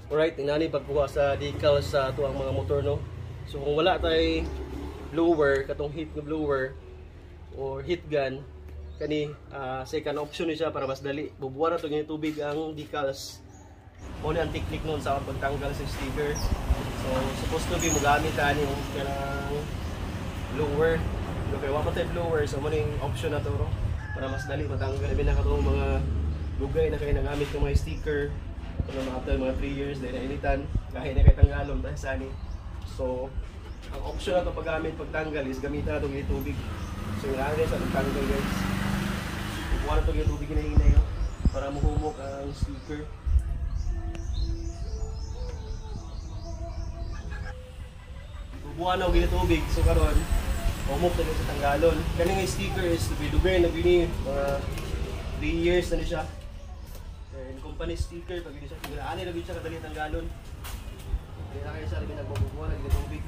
Alright, inani pagkuha sa decal sa tuang mga motor, no. So kung wala tay blower, katong heat nga blower or heat gun, kani second option ni siya para mas dali. Bubuwa na to ng tubig ang decals. Mo ni ang technique nun sa pagtanggal sa sticker. So supposed to be mogamit ani kanang blower. Okay, wa pa tay blower, so mo ning option na to, no? Para mas dali matanggal ibig na katong mga lugay na kay nagamit ng mga sticker. Kung after mga 3 years, dahil nainitan, kahit na kayo tanggalon dahil sani. So, ang option na ito paggamit, pagtanggal is gamitin na itong tubig. So, yung sa pagtanggal guys. Bukuha na itong tubig na hinay para muhumok ang sticker. Bukuha na yung tubig, so karon humok na sa tanggalon. Kaning sticker is lugay na gini, mga 3 years na siya. Company sticker, pag hindi siya, ani lagi siya kadali tanggalon. Hindi na kayo siya, lagi nagbubukuha, lagi na tubig.